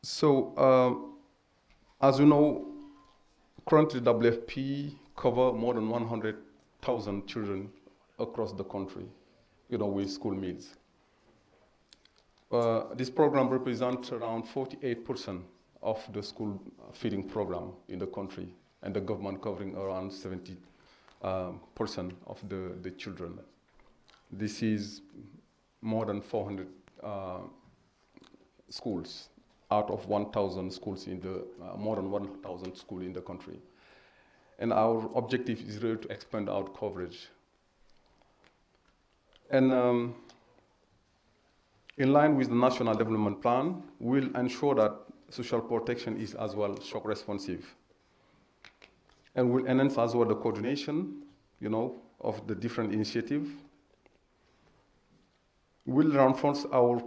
So, as you know, currently WFP cover more than 100,000 children across the country, with school meals. This program represents around 48% of the school feeding program in the country, and the government covering around 70% of the children. This is more than 400 schools out of 1,000 schools in the, more than 1,000 schools in the country. And our objective is really to expand our coverage. And in line with the National Development Plan, we'll ensure that social protection is as well shock responsive. And we'll enhance as well the coordination, of the different initiatives. We'll reinforce our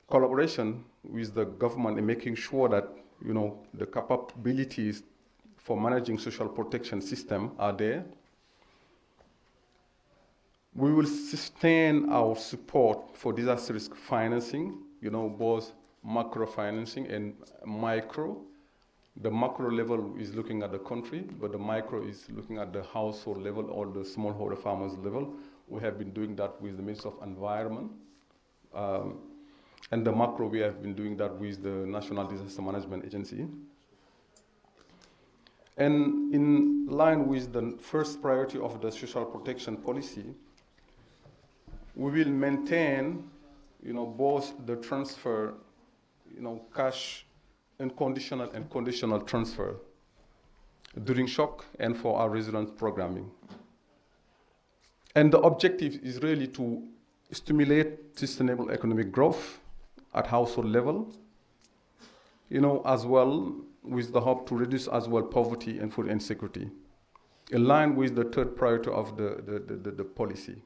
collaboration with the government in making sure that, the capabilities for managing social protection system are there. We will sustain our support for disaster risk financing, both macro financing and micro. The macro level is looking at the country, but the micro is looking at the household level or the smallholder farmers level. We have been doing that with the Ministry of Environment. And the macro, we have been doing that with the National Disaster Management Agency. And in line with the first priority of the social protection policy, we will maintain, both the transfer, cash and conditional transfer during shock and for our resilience programming. And the objective is really to stimulate sustainable economic growth at household level, as well with the hope to reduce as well poverty and food insecurity, in line with the third priority of the policy.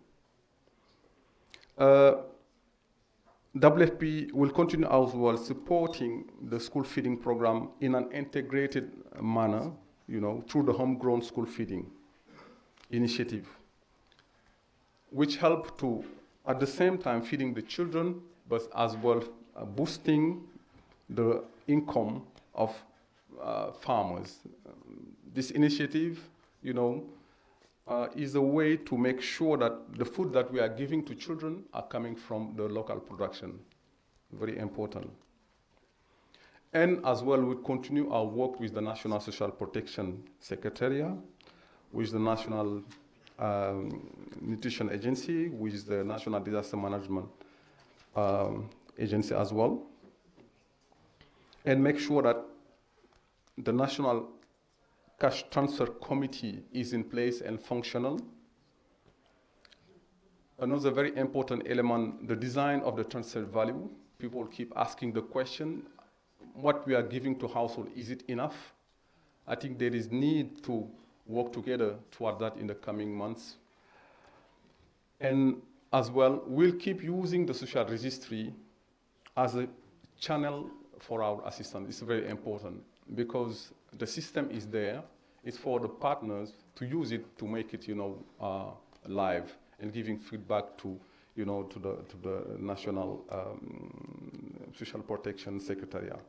WFP will continue as well supporting the school feeding program in an integrated manner, through the homegrown school feeding initiative, which help to, at the same time, feeding the children, but as well boosting the income of farmers. This initiative, is a way to make sure that the food that we are giving to children are coming from the local production. Very important. And as well, we continue our work with the National Social Protection Secretariat, with the National Nutrition Agency, with the National Disaster Management Agency as well, and make sure that the National Cash Transfer Committee is in place and functional. Another very important element, the design of the transfer value. People keep asking the question, what we are giving to household, is it enough? I think there is need to work together toward that in the coming months. And as well, we'll keep using the social registry as a channel for our assistance. It's very important because the system is there. It's for the partners to use it to make it, live and giving feedback to, to the National Social Protection Secretariat.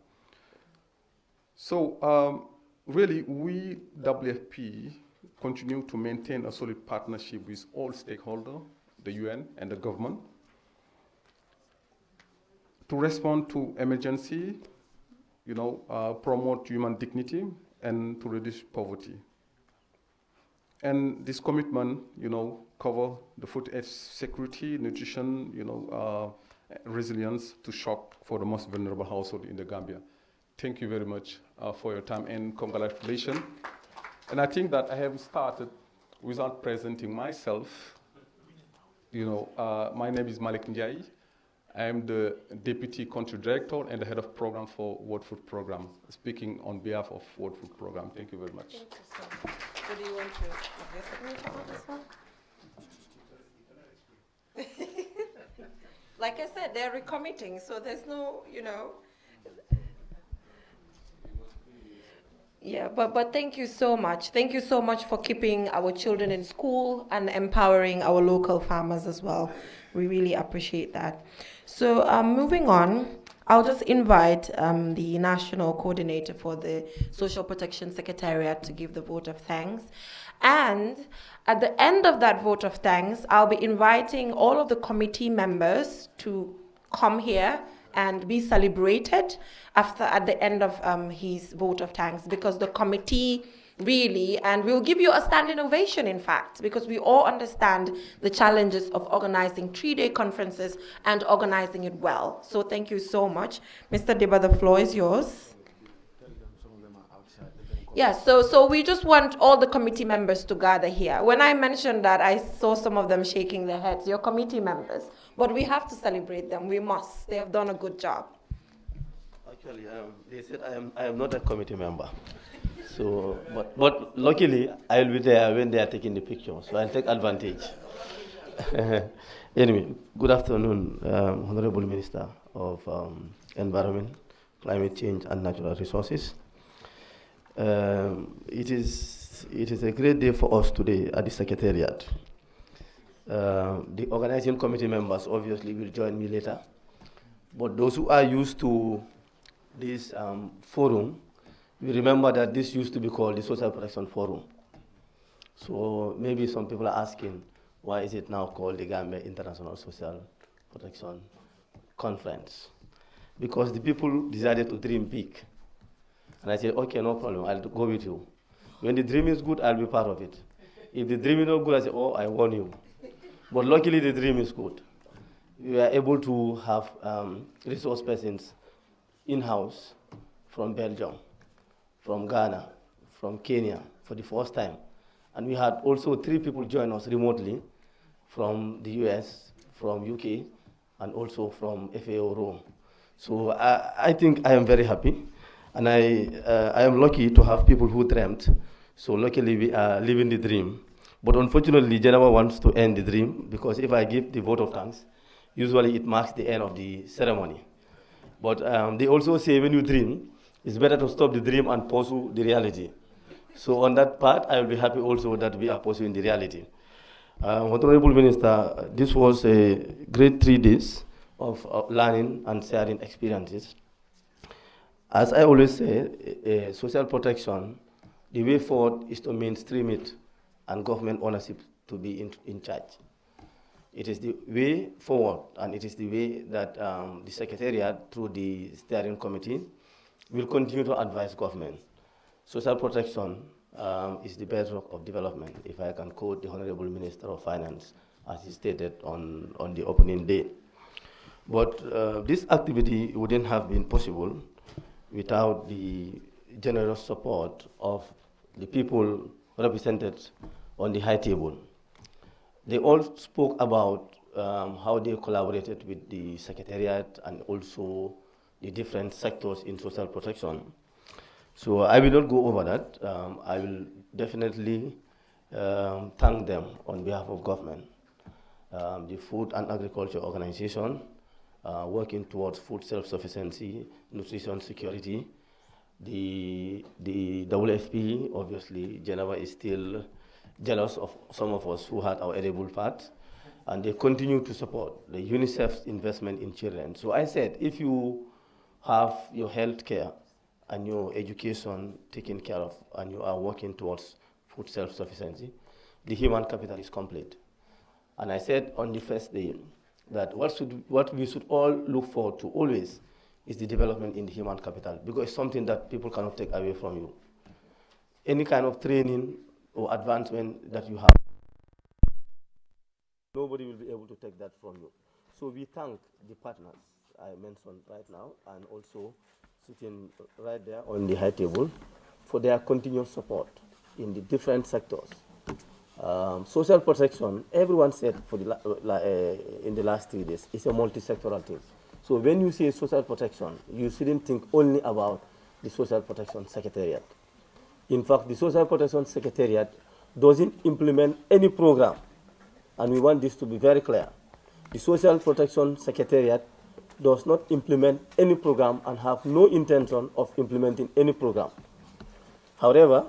So really, we, WFP, continue to maintain a solid partnership with all stakeholders, the UN and the government, to respond to emergency, promote human dignity, and to reduce poverty. And this commitment, cover the food security, nutrition, resilience to shock for the most vulnerable household in the Gambia. Thank you very much for your time and congratulations. And I think that I have started without presenting myself. My name is Malik Njai. I am the Deputy Country Director and the Head of Program for World Food Program, speaking on behalf of World Food Program. Thank you very much. Thank you so much. So do you want to give your signature on this one? Like I said, they're recommitting, so there's no, Yeah, but thank you so much. Thank you so much for keeping our children in school and empowering our local farmers as well. We really appreciate that. So moving on, I'll just invite the national coordinator for the Social Protection Secretariat to give the vote of thanks. And at the end of that vote of thanks, I'll be inviting all of the committee members to come here and be celebrated at the end of his vote of thanks, because the committee really, and we'll give you a standing ovation, in fact, because we all understand the challenges of organizing 3-day conferences and organizing it well. So thank you so much. Mr. Deba, the floor is yours. Yeah, so we just want all the committee members to gather here. When I mentioned that, I saw some of them shaking their heads, your committee members. But we have to celebrate them, we must. They have done a good job. Actually, they said I am not a committee member. So, but luckily, I will be there when they are taking the picture, so I'll take advantage. Anyway, good afternoon, Honorable Minister of Environment, Climate Change and Natural Resources. It is a great day for us today at the Secretariat. The organizing committee members obviously will join me later, but those who are used to this forum, we remember that this used to be called the Social Protection Forum. So maybe some people are asking, why is it now called the Gambia International Social Protection Conference? Because the people decided to dream big. And I said, okay, no problem, I'll go with you. When the dream is good, I'll be part of it. If the dream is not good, I say, oh, I warn you. But luckily, the dream is good. We are able to have resource persons in-house from Belgium, from Ghana, from Kenya for the first time. And we had also 3 people join us remotely from the US, from UK, and also from FAO Rome. So I think I am very happy. And I am lucky to have people who dreamt. So luckily we are living the dream. But unfortunately, Geneva wants to end the dream, because if I give the vote of thanks, usually it marks the end of the ceremony. But they also say when you dream, it's better to stop the dream and pursue the reality. So on that part, I will be happy also that we are pursuing the reality. Honorable Minister, this was a great 3 days of learning and sharing experiences. As I always say, social protection, the way forward is to mainstream it and government ownership to be in charge. It is the way forward, and it is the way that the Secretariat, through the steering committee, will continue to advise government. Social protection is the bedrock of development, if I can quote the Honorable Minister of Finance, as he stated on the opening day. But this activity wouldn't have been possible without the generous support of the people represented on the high table. They all spoke about how they collaborated with the Secretariat and also the different sectors in social protection. So I will not go over that. I will definitely thank them on behalf of government. The Food and Agriculture Organization, working towards food self-sufficiency, nutrition security. The WFP, obviously, Geneva is still jealous of some of us who had our edible parts, and they continue to support the UNICEF's investment in children. So I said, if you have your health care and your education taken care of, and you are working towards food self-sufficiency, the human capital is complete. And I said on the first day that what we should all look forward to always is the development in the human capital, because it's something that people cannot take away from you. Any kind of training or advancement that you have, nobody will be able to take that from you. So we thank the partners I mentioned right now, and also sitting right there on the high table, for their continuous support in the different sectors. Social protection, everyone said in the last 3 days, it's a multi-sectoral thing. So when you say social protection, you shouldn't think only about the Social Protection Secretariat. In fact, the Social Protection Secretariat doesn't implement any program, and we want this to be very clear. The Social Protection Secretariat does not implement any program and have no intention of implementing any program. However,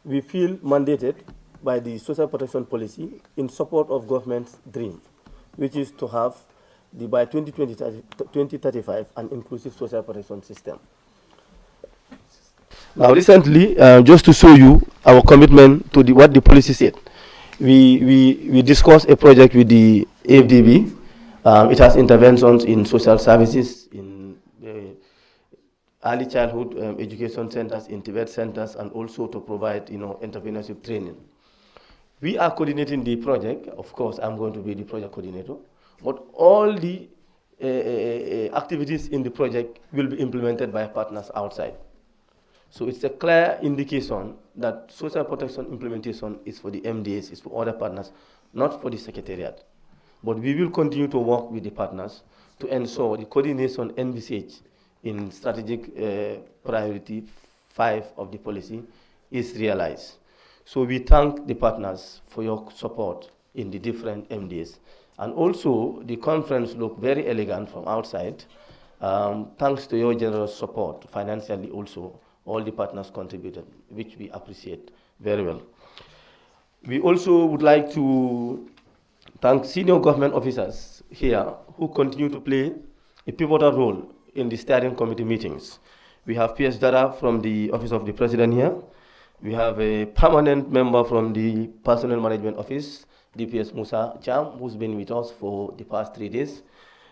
we feel mandated by the social protection policy in support of government's dream, which is to have the by 2035 an inclusive social protection system. Now, recently, just to show you our commitment to what the policy said, we discussed a project with the AFDB. It has interventions in social services, in early childhood education centers, in Tibet centers, and also to provide, entrepreneurship training. We are coordinating the project. Of course, I'm going to be the project coordinator. But all the activities in the project will be implemented by partners outside. So it's a clear indication that social protection implementation is for the MDAs, is for other partners, not for the Secretariat. But we will continue to work with the partners to ensure the coordination envisaged in strategic priority 5 of the policy is realized. So we thank the partners for your support in the different MDAs. And also, the conference looked very elegant from outside, thanks to your generous support, financially also. All the partners contributed, which we appreciate very well. We also would like to thank senior government officers here who continue to play a pivotal role in the steering committee meetings. We have PS Dara from the Office of the President here. We have a permanent member from the Personnel Management Office, DPS Musa Cham, who's been with us for the past 3 days.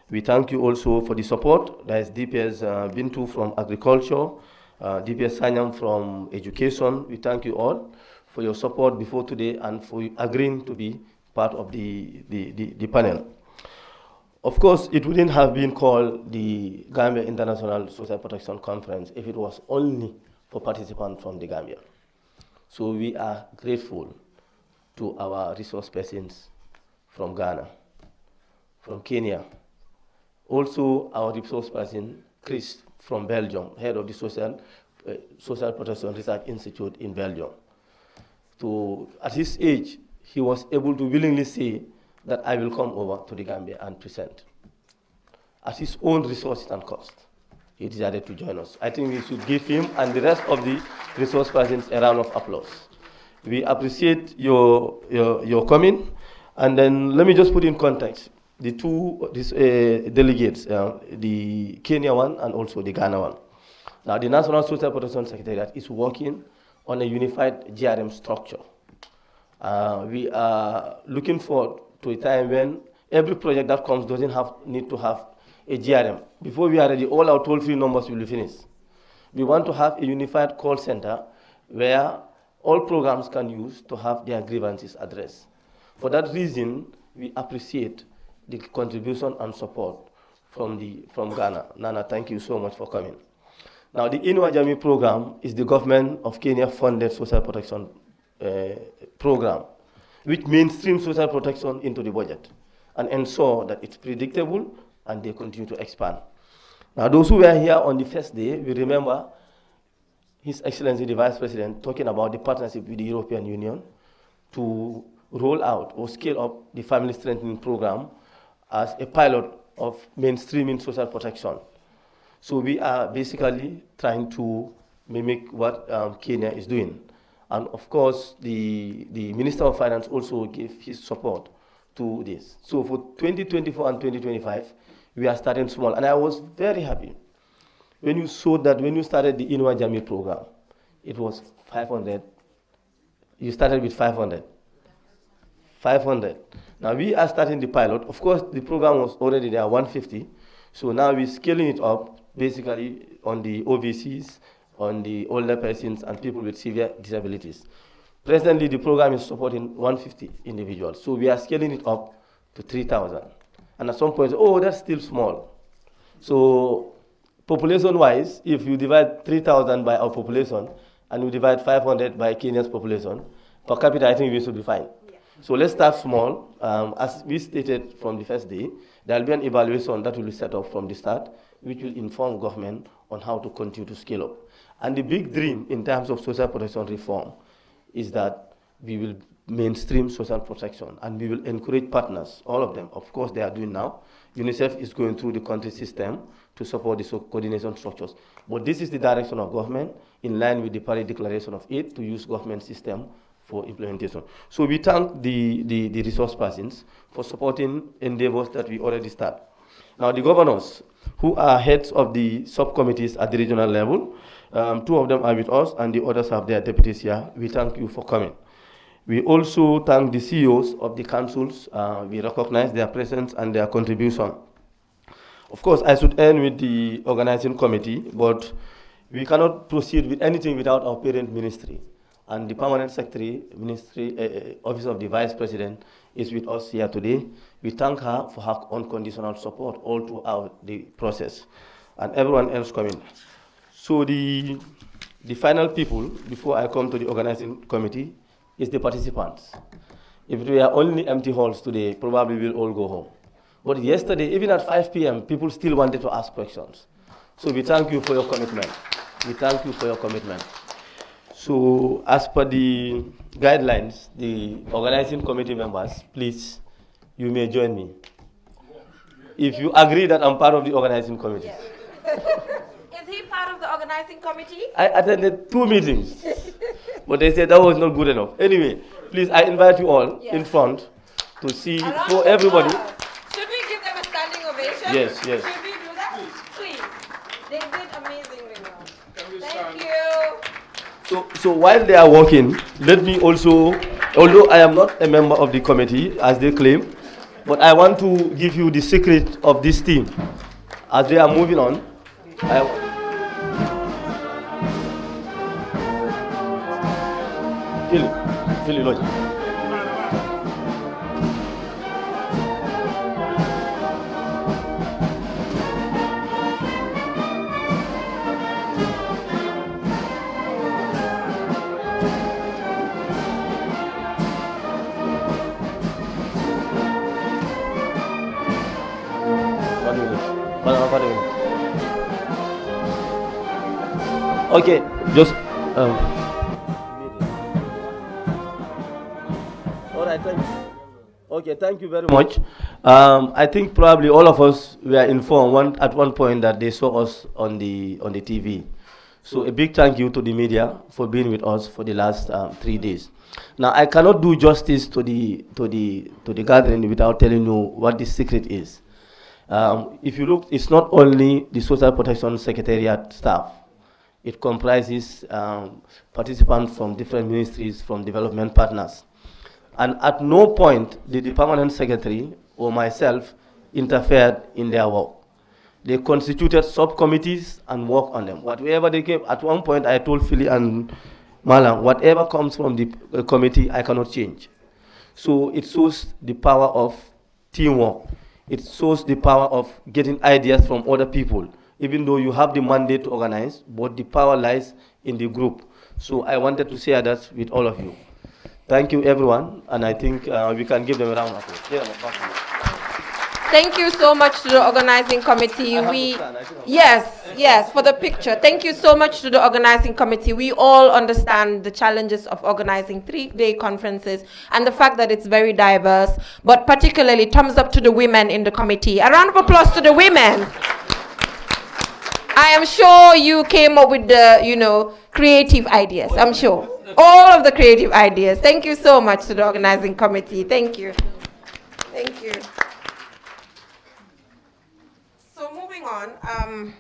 We thank you also for the support. There is DPS Bintu from Agriculture, DPS Sanyam from Education. We thank you all for your support before today and for agreeing to be part of the panel. Of course, it wouldn't have been called the Gambia International Social Protection Conference if it was only for participants from the Gambia. So we are grateful to our resource persons from Ghana, from Kenya, also our resource person, Chris, from Belgium, head of the Social Protection Research Institute in Belgium. So at his age, he was able to willingly say that I will come over to the Gambia and present. At his own resources and cost, he decided to join us. I think we should give him and the rest of the resource persons a round of applause. We appreciate your coming. And then let me just put in context the two delegates, the Kenya one and also the Ghana one. Now, the National Social Protection Secretariat is working on a unified GRM structure. We are looking forward to a time when every project that comes doesn't need to have a GRM. Before we are ready, all our toll-free numbers will be finished. We want to have a unified call center where all programs can use to have their grievances addressed. For that reason, we appreciate the contribution and support from Ghana. Nana, thank you so much for coming. Now, the Inua Jamii program is the government of Kenya funded social protection program, which mainstreams social protection into the budget and ensure that it's predictable and they continue to expand. Now, those who were here on the first day, we remember His Excellency the Vice President talking about the partnership with the European Union to roll out or scale up the family strengthening program as a pilot of mainstreaming social protection. So we are basically trying to mimic what Kenya is doing. And of course, the Minister of Finance also gave his support to this. So for 2024 and 2025, we are starting small. And I was very happy when you saw that when you started the Inua Jamii program, it was 500. You started with 500. 500. Now we are starting the pilot. Of course, the program was already there, 150. So now we're scaling it up, basically on the OVCs, on the older persons and people with severe disabilities. Presently, the program is supporting 150 individuals. So we are scaling it up to 3,000. And at some point, oh, that's still small. So population-wise, if you divide 3,000 by our population, and we divide 500 by Kenya's population, per capita, I think we should be fine. Yeah. So let's start small. As we stated from the first day, there will be an evaluation that will be set up from the start, which will inform government on how to continue to scale up. And the big dream in terms of social protection reform is that we will mainstream social protection and we will encourage partners, all of them. Of course, they are doing now. UNICEF is going through the country system to support the coordination structures. But this is the direction of government in line with the Paris Declaration of Aid to use government system for implementation. So we thank the resource persons for supporting endeavors that we already start. Now, the governors, who are heads of the subcommittees at the regional level, 2 of them are with us, and the others have their deputies here. We thank you for coming. We also thank the CEOs of the councils. We recognize their presence and their contribution. Of course, I should end with the organizing committee, but we cannot proceed with anything without our parent ministry. And the permanent secretary, Office of the Vice President, is with us here today. We thank her for her unconditional support all throughout the process, and everyone else coming. So the final people, before I come to the organizing committee, is the participants. If we are only empty halls today, probably we'll all go home. But yesterday, even at 5 p.m., people still wanted to ask questions. So we thank you for your commitment. We thank you for your commitment. So as per the guidelines, the organizing committee members, please, you may join me. If you agree that I'm part of the organizing committee. Yes. Is he part of the organizing committee? I attended 2 meetings, but they said that was not good enough. Anyway, please, I invite you all in front to see for everybody. Should we give them a standing ovation? Yes, yes. Should we do that? Please. They did amazingly well. Thank you. So while they are working, let me also, although I am not a member of the committee, as they claim, but I want to give you the secret of this team. As they are moving on, okay, just all right, thank you. Okay, thank you very much. I think probably all of us were informed at one point that they saw us on the TV. So a big thank you to the media for being with us for the last 3 days. Now I cannot do justice to the gathering without telling you what the secret is. If you look, it's not only the Social Protection Secretariat staff. It comprises participants from different ministries, from development partners. And at no point did the permanent secretary or myself interfered in their work. They constituted subcommittees and worked on them. Whatever they came, at one point I told Philly and Malam, whatever comes from the committee, I cannot change. So it shows the power of teamwork. It shows the power of getting ideas from other people, even though you have the mandate to organize, but the power lies in the group. So I wanted to share that with all of you. Thank you, everyone, and I think we can give them a round of applause. Thank you so much to the organizing committee. Yes, for the picture. Thank you so much to the organizing committee. We all understand the challenges of organizing 3-day conferences and the fact that it's very diverse, but particularly thumbs up to the women in the committee. A round of applause to the women. I am sure you came up with the, creative ideas. I'm sure. All of the creative ideas. Thank you so much to the organizing committee. Thank you. Thank you. So moving on,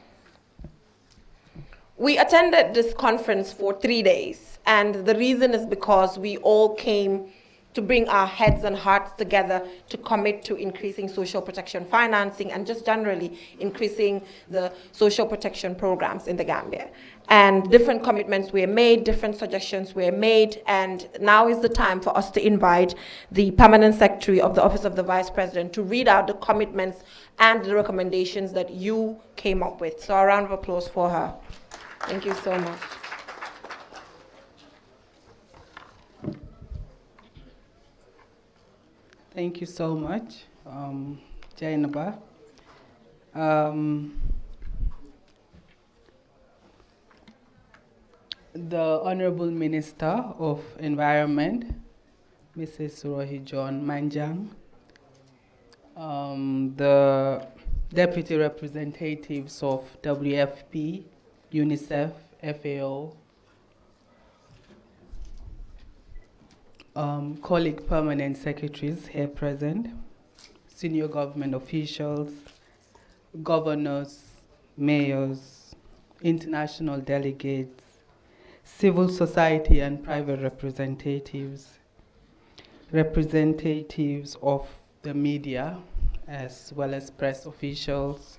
we attended this conference for 3 days, and the reason is because we all came to bring our heads and hearts together to commit to increasing social protection financing and just generally increasing the social protection programs in the Gambia. And different commitments were made, different suggestions were made, and now is the time for us to invite the permanent secretary of the Office of the Vice President to read out the commitments and the recommendations that you came up with. So a round of applause for her. Thank you so much. Thank you so much, Jainaba. The Honorable Minister of Environment, Mrs. Rohi John Manjang, the Deputy Representatives of WFP, UNICEF, FAO, colleague permanent secretaries here present, senior government officials, governors, mayors, international delegates, civil society and private representatives, representatives of the media, as well as press officials,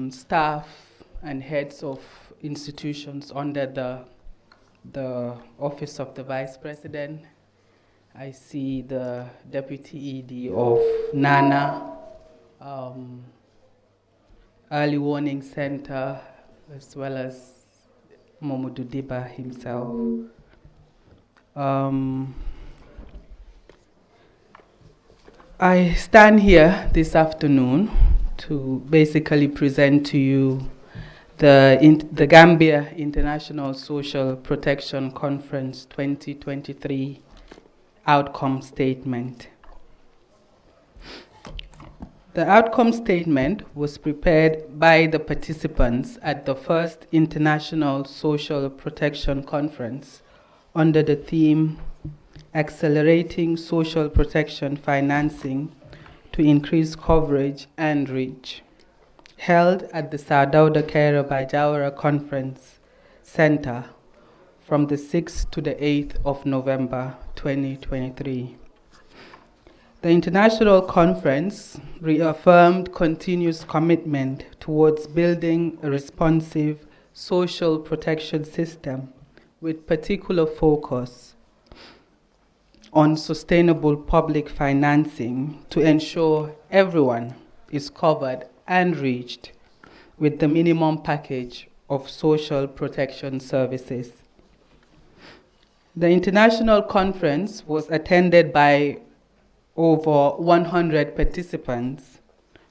staff and heads of institutions under the Office of the Vice President. I see the Deputy ED of NANA, Early Warning Center, as well as Mamadou Diba himself. I stand here this afternoon to basically present to you the Gambia International Social Protection Conference 2023 outcome statement. The outcome statement was prepared by the participants at the first International Social Protection Conference under the theme Accelerating Social Protection Financing to Increase Coverage and Reach, held at the Sadauda Kaira Bajawara Conference Center from the 6th to the 8th of November 2023. The international conference reaffirmed continuous commitment towards building a responsive social protection system with particular focus on sustainable public financing to ensure everyone is covered and reached with the minimum package of social protection services. The international conference was attended by over 100 participants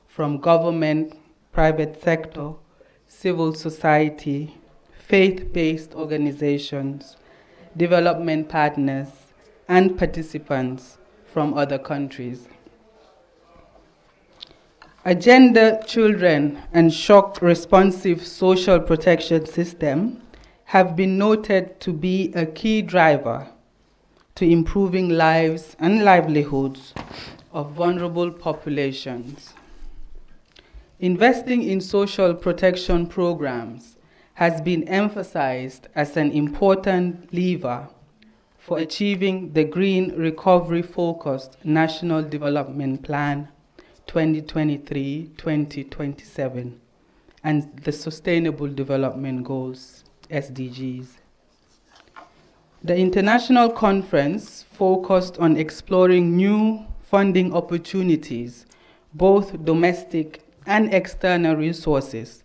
from government, private sector, civil society, faith-based organizations, development partners, and participants from other countries. A gender, children, and shock responsive social protection system have been noted to be a key driver to improving lives and livelihoods of vulnerable populations. Investing in social protection programs has been emphasized as an important lever for achieving the Green Recovery-Focused National Development Plan 2023-2027 and the Sustainable Development Goals, SDGs. The international conference focused on exploring new funding opportunities, both domestic and external resources,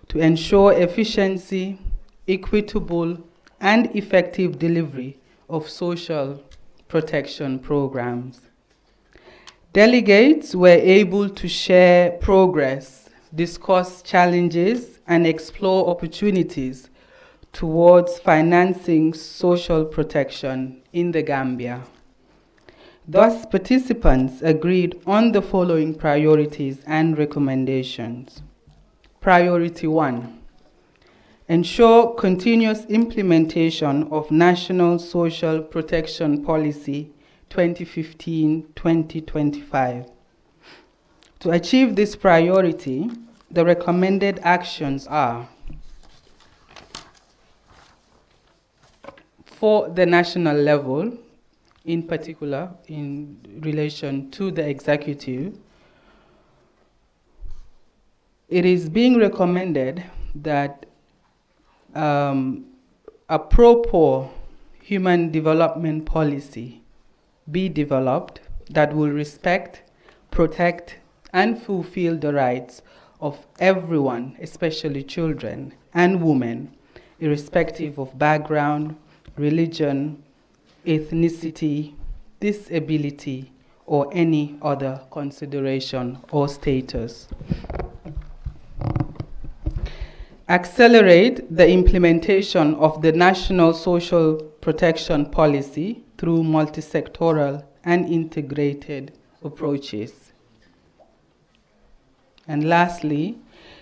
to ensure efficiency, equitable, and effective delivery of social protection programs. Delegates were able to share progress, discuss challenges, and explore opportunities towards financing social protection in the Gambia. Thus, participants agreed on the following priorities and recommendations. Priority 1. Ensure continuous implementation of National Social Protection Policy 2015-2025. To achieve this priority, the recommended actions are: for the national level, in particular in relation to the executive, it is being recommended that a proper human development policy be developed that will respect, protect, and fulfill the rights of everyone, especially children and women, irrespective of background, religion, ethnicity, disability, or any other consideration or status. Accelerate the implementation of the National Social Protection Policy through multi-sectoral and integrated approaches. And lastly,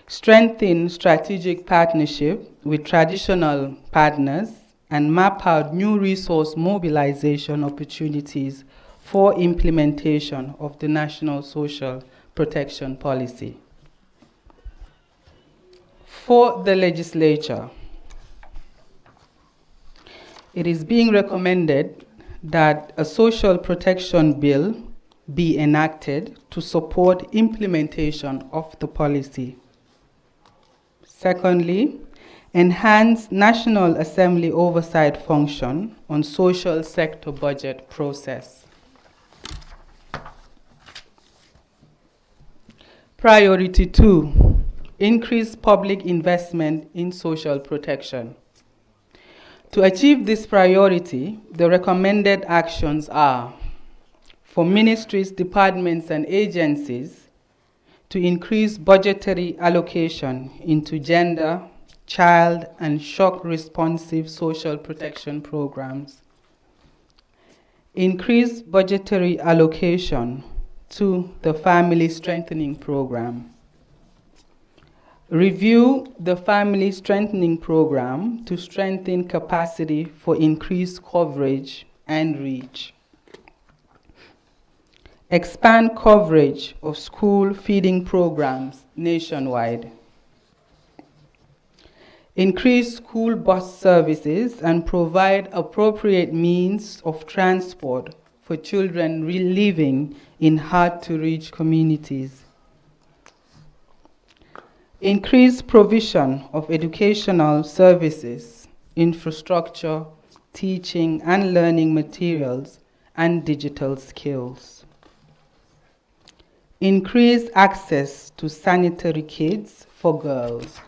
strengthen strategic partnership with traditional partners and map out new resource mobilization opportunities for implementation of the National Social protection policy. For the legislature, it is being recommended that a social protection bill be enacted to support implementation of the policy. Secondly, enhance National Assembly oversight function on social sector budget process. Priority 2, increase public investment in social protection. To achieve this priority, the recommended actions are: for ministries, departments, and agencies to increase budgetary allocation into gender, child, and shock-responsive social protection programs. Increase budgetary allocation to the Family Strengthening Program. Review the Family Strengthening Program to strengthen capacity for increased coverage and reach. Expand coverage of school feeding programs nationwide. Increase school bus services and provide appropriate means of transport for children living in hard-to-reach communities. Increase provision of educational services, infrastructure, teaching and learning materials, and digital skills. Increase access to sanitary kits for girls.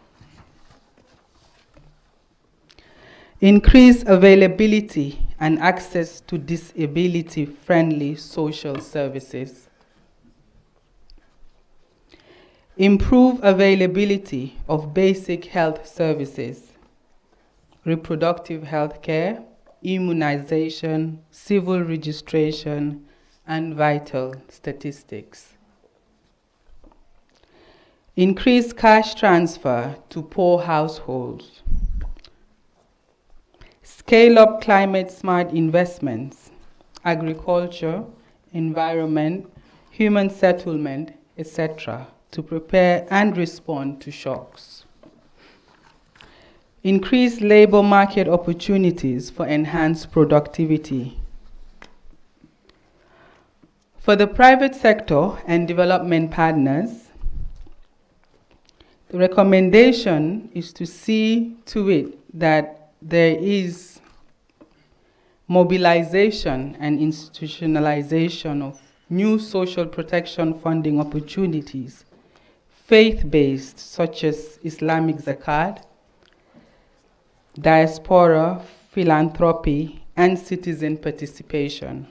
Increase availability and access to disability-friendly social services. Improve availability of basic health services, reproductive health care, immunization, civil registration, and vital statistics. Increase cash transfer to poor households. Scale up climate-smart investments, agriculture, environment, human settlement, etc., to prepare and respond to shocks. Increase labor market opportunities for enhanced productivity. For the private sector and development partners, the recommendation is to see to it that there is mobilization and institutionalization of new social protection funding opportunities, faith-based, such as Islamic Zakat, diaspora, philanthropy, and citizen participation.